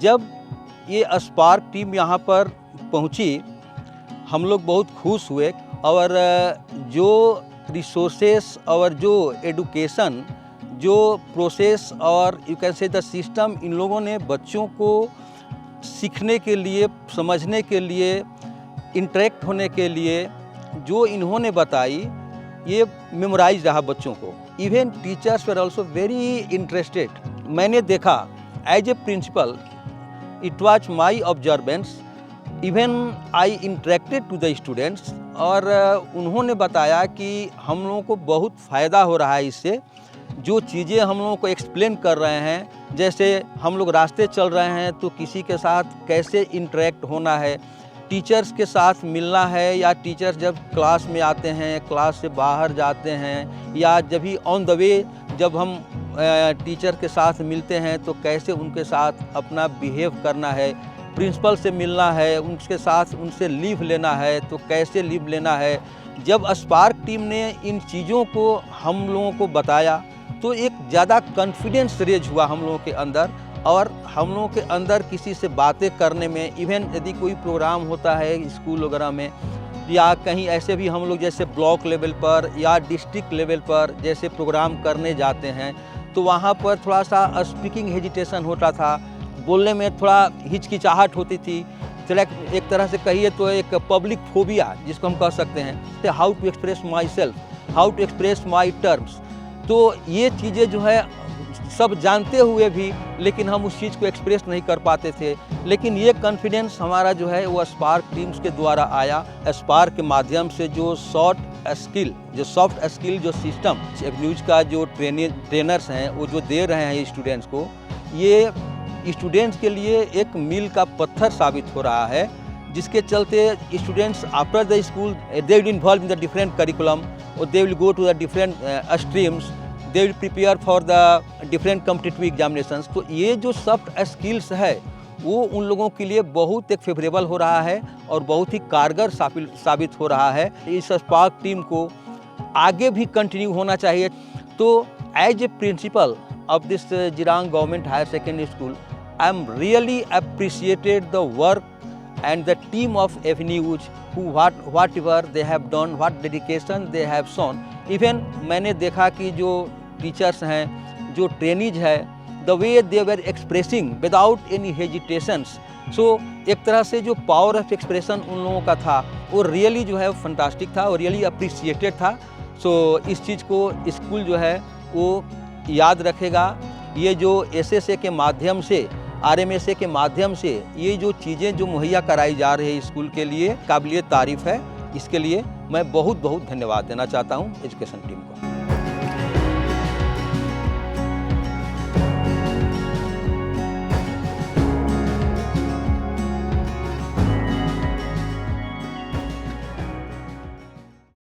जब ये spark team यहाँ पर पहुँची, हम लोग बहुत खुश हुए और जो रिसोर्सेस और जो एडुकेशन, जो प्रोसेस और you can say the system in लोगों ने बच्चों को सीखने के लिए, समझने के लिए, इंटरेक्ट होने के लिए जो इन्होंने बताई, ये मेमोराइज रहा बच्चों को। Even teachers were also very interested. मैंने देखा as a principal, it was my observance, even I interacted to the students, और उन्होंने बताया कि हम लोगों को बहुत फ़ायदा हो रहा है इससे। जो चीज़ें हम लोगों को एक्सप्लेन कर रहे हैं, जैसे हम लोग रास्ते चल रहे हैं तो किसी के साथ कैसे इंटरेक्ट होना है, टीचर्स के साथ मिलना है, या टीचर्स जब क्लास में आते हैं, क्लास से बाहर जाते हैं, या जब भी ऑन द वे जब हम टीचर के साथ मिलते हैं तो कैसे उनके साथ अपना बिहेव करना है, प्रिंसिपल से मिलना है, उनके साथ उनसे लीव लेना है तो कैसे लीव लेना है। जब स्पार्क टीम ने इन चीज़ों को हम लोगों को बताया तो एक ज़्यादा कॉन्फिडेंस रेज हुआ हम लोगों के अंदर, और हम लोगों के अंदर किसी से बातें करने में, इवन यदि कोई प्रोग्राम होता है स्कूल वगैरह में, या कहीं ऐसे भी हम लोग जैसे ब्लॉक लेवल पर या डिस्ट्रिक्ट लेवल पर जैसे प्रोग्राम करने जाते हैं, तो वहाँ पर थोड़ा सा स्पीकिंग हेजिटेशन होता था, बोलने में थोड़ा हिचकिचाहट होती थी, एक तरह से कहिए तो एक पब्लिक फोबिया जिसको हम कह सकते हैं, how to express myself, how to express my terms. तो ये चीज़ें जो है सब जानते हुए भी लेकिन हम उस चीज़ को एक्सप्रेस नहीं कर पाते थे, लेकिन ये कॉन्फिडेंस हमारा जो है वो स्पार्क टीम्स के द्वारा आया। स्पार्क के माध्यम से जो सॉफ्ट स्किल जो सिस्टम न्यूज़ का जो ट्रेनर्स हैं वो जो दे रहे हैं स्टूडेंट्स को, ये स्टूडेंट्स के लिए एक मील का पत्थर साबित हो रहा है, जिसके चलते students after the school they will involve in the different curriculum, और they will go to the different streams, they will prepare for the different competitive examinations. तो ये जो सॉफ्ट स्किल्स है वो उन लोगों के लिए बहुत एक फेवरेबल हो रहा है और बहुत ही कारगर साबित हो रहा है। इस स्पार्क टीम को आगे भी कंटिन्यू होना चाहिए। तो as a principal of this Jirang Government Higher Secondary School, I am really appreciated the work and the team of FNUs who whatever they have done, what dedication they have shown. Even मैंने देखा कि जो teachers हैं, जो trainees है, the way they were expressing without any hesitations, so एक तरह से जो पावर ऑफ एक्सप्रेशन उन लोगों का था वो रियली जो है फंटास्टिक था और रियली अप्रिशिएटेड था। सो इस चीज़ को स्कूल जो है वो याद रखेगा। ये जो एसएसए के माध्यम से, आरएमएसए के माध्यम से ये जो चीज़ें जो मुहैया कराई जा रही है स्कूल के लिए, काबिलियत तारीफ़ है। इसके लिए मैं बहुत बहुत धन्यवाद देना चाहता हूँ एजुकेशन टीम को।